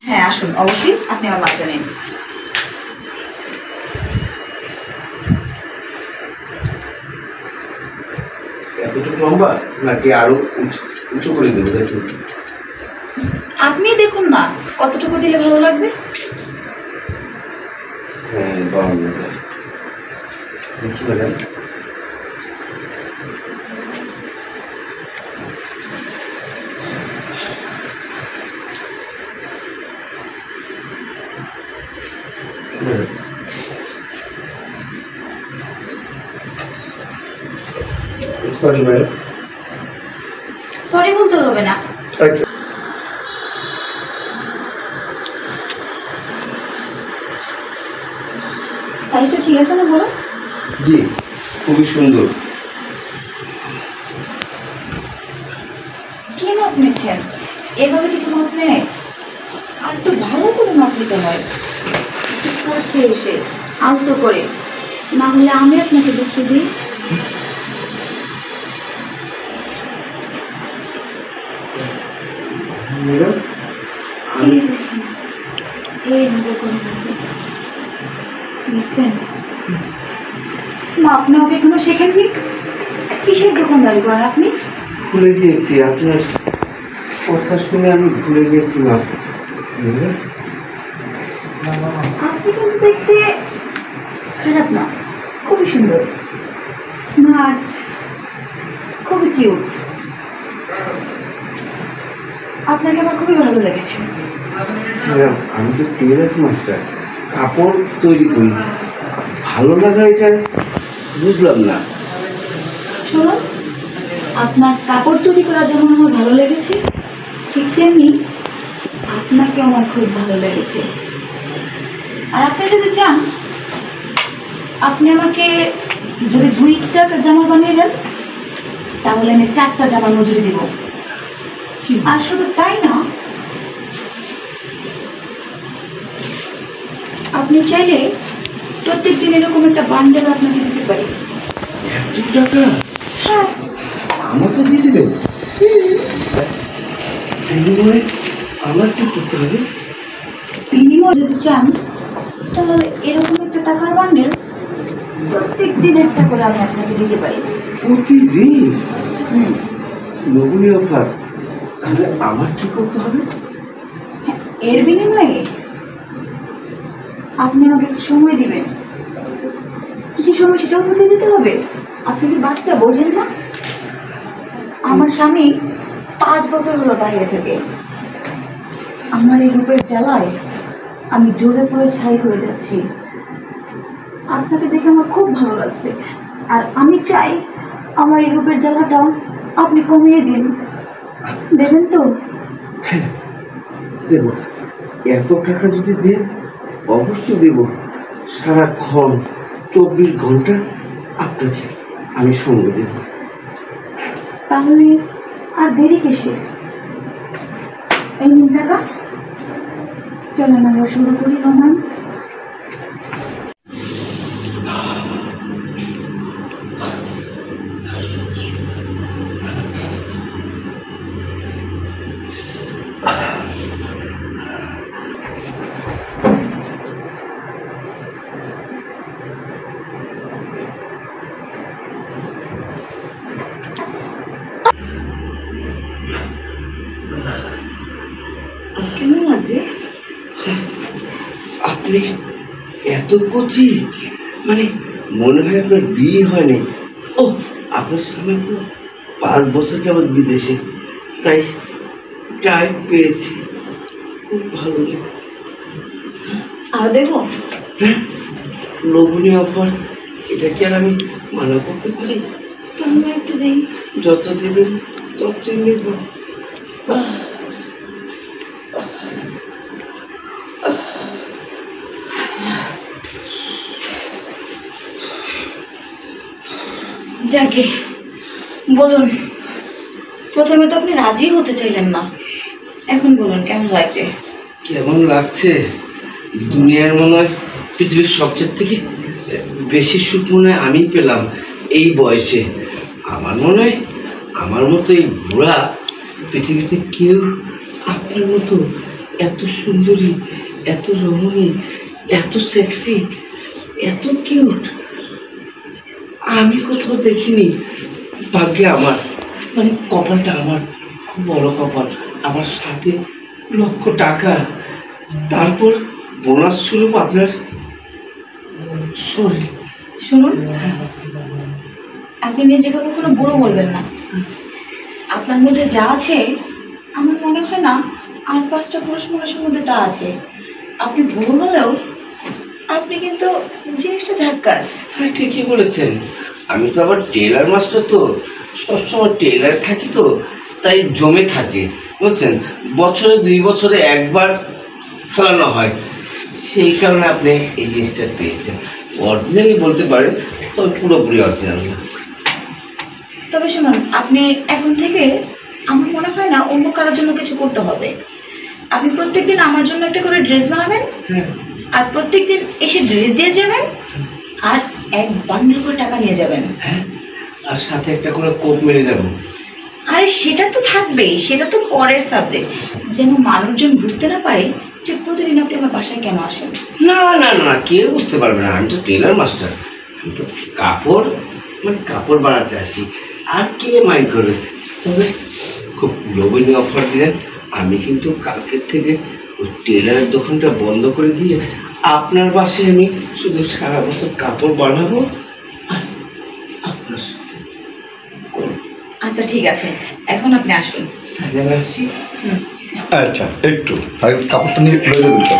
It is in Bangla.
হ্যাঁ আসুন, অবশ্যই আপনি আমার মাপটা নিন। এতটুকু লম্বা নাকি আরো উঁচু করে দেবো? দেখুন, আপনি দেখুন না কতটুকু দিলে ভালো লাগবে। হ্যাঁ 52 দেখি ম্যাডাম। Sorry madam. সরি বলতে হবে না। সাইজটা ঠিক আছে না বলো? জি, খুবই সুন্দর। কি মাপ নিচ্ছেন? এভাবে কি মাপ নেয়? আর একটু ভালো করে মাপ নিতে হয়, একটু কাছে এসে আলতো করে, না হলে আমি আপনাকে দেখিয়ে দিই। ম্যাডাম মাপ নেওয়া এখনো শেখেননি? কিসের দোকানদারি করেন আপনি? ভুলে গিয়েছি, আপনার কথা শুনে আমি ভুলে গেছি। না আপনি কিন্তু দেখতে খারাপ না, খুবই সুন্দর, স্মার্ট, খুবই কিউট। আপনাকে আমার খুবই ভালো লেগেছে। ম্যাডাম, আমি তো টেলার মাস্টার, কাপড় তৈরি করি। ভালো লাগা এটা বুঝলাম না। শুনুন, আপনার কাপড় তৈরি করা যেমন আমার ভালো লেগেছে, ঠিক তেমনি আপনাকে আমার খুব ভালো লেগেছে। আর আপনি যদি চান, আপনি আমাকে যদি 2টা জামা বানিয়ে দেন, তাহলে আমি 4টা জামা মজুরি দিব। আর শুধু তাই না, আপনি চাইলে প্রত্যেক দিন এরকম একটা বান্ডেল আপনাকে দিতে পারি। এত টাকা? হ্যাঁ, আমাকে দিয়ে দেবেন? বিনিময়ে আমার কি করতে হবে? বিনিময় যদি চান, তাহলে এরকম একটা টাকার বান্ডেল প্রত্যেক দিন একটা করে আমি আপনাকে দিতে পারি। প্রতিদিন? নবুনি অফার। তাহলে আমার কি করতে হবে? এর বিনিময়ে আপনি আমাকে একটু সময় দিবেন। কিছু সময় সেটাও বুঝে দিতে হবে। আপনি কি বাচ্চা বোঝেন না? আমার স্বামী 5 বছর হলো বাইরে থেকে। আমার এই রূপের জ্বালায় আমি জোরে পড়ে ছাই হয়ে যাচ্ছি। আপনাকে দেখে আমার খুব ভালো লাগছে, আর আমি চাই আমার এই রূপের জ্বালাটা আপনি কমিয়ে দিন। দেবেন তো? দেব। এত টাকা যদি দেন অবশ্যই দেব। সারাক্ষণ 24 ঘন্টা আপনাকে আমি সঙ্গ দেব। তাহলে আর দেরি কিসে? এই নিন টাকা, চলেন আমরা শুরু করি রোম্যান্স। কেমন লাগছে? আপনি এত কচি, মানে মনে হয় আপনার বিয়ে হয়নি। ও, আপনার স্বামী তো 5 বছর যাবৎ বিদেশে, তাই টাইম পেয়েছি। খুব ভালো লেগেছে। আর দেবো? হ্যাঁ, লোভনীয় অফার। এটা কি আর আমি মানা করতে পারি? তাহলে একটু দেই। যত দেবেন ততই নেব। যাকে বলুন, প্রথমে তো আপনি রাজি হতে চাইলেন না, এখন বলুন কেমন লাগছে? কেমন লাগছে? দুনিয়ার মনে হয় পৃথিবীর সবচেয়ে থেকে বেশি সুখ মনে হয় আমি পেলাম এই বয়সে। আমার মনে হয় আমার মতো এই বুড়া পৃথিবীতে কেউ আপনার মতো এত সুন্দরী, এত রমণী, এত সেক্সি, এত কিউট আমি কোথাও দেখিনি। ভাগ্যে আমার, মানে কপালটা আমার খুব বড় কপাল। আমার সাথে লক্ষ টাকা, তারপর বোনাস স্বরূপ আপনার শরীর। শুনুন, আপনি নিজেকে কখনো বুড়ো বলবেন না। আপনার মধ্যে যা আছে আমার মনে হয় না আর 5টা পুরুষ মানুষের মধ্যে তা আছে। আপনি বুড়ো হলেও আপনি কিন্তু জিনিসটা ঝাক্কাস। হ্যাঁ, ঠিকই বলেছেন। আমি তো আবার টেলার মাস্টার, তো সবসময় টেলার থাকি, তো তাই জমে থাকে বুঝছেন। বছরে 2 বছরে একবার ফেলানো হয়, সেই কারণে আপনি এই জিনিসটা পেয়েছেন। অরিজিনালি বলতে পারেন, তবে পুরোপুরি অরিজিনাল না। তবে শুনুন, আপনি এখন থেকে আমার মনে হয় না অন্য কারোর জন্য কিছু করতে হবে। আপনি প্রত্যেকদিন আমার জন্য একটা করে ড্রেস বানাবেন, হ্যাঁ, আর প্রত্যেকদিন এসে ড্রেস দিয়ে যাবেন, আর 1 বান্ডেল করে টাকা নিয়ে যাবেন। হ্যাঁ, আর সাথে একটা করে কোপ মেরে যাবো। আরে সেটা তো থাকবেই, সেটা তো পরের সাবজেক্ট। যেন মানুষজন বুঝতে না পারে যে প্রতিদিন আপনি আমার বাসায় কেন আসেন। না না না না, কেউ বুঝতে পারবে না। আমি তো টেলার মাস্টার, আমি তো কাপড়, মানে কাপড় বানাতে আসি, আর কে মাইন্ড করবে। তবে খুব লোভনীয় অফার দিলেন। আমি কিন্তু কালকের থেকে ওই টেলারের দোকানটা বন্ধ করে দিয়ে আপনার বাসায় আমি শুধু সারা বছর কাপড় বানাবো আর আপনার সাথে করবো। আচ্ছা ঠিক আছে, এখন আপনি আসুন। তাহলে আমি আসি। হুম। আচ্ছা, একটু কাপড়টা নিয়ে খুলে দেবেন তো।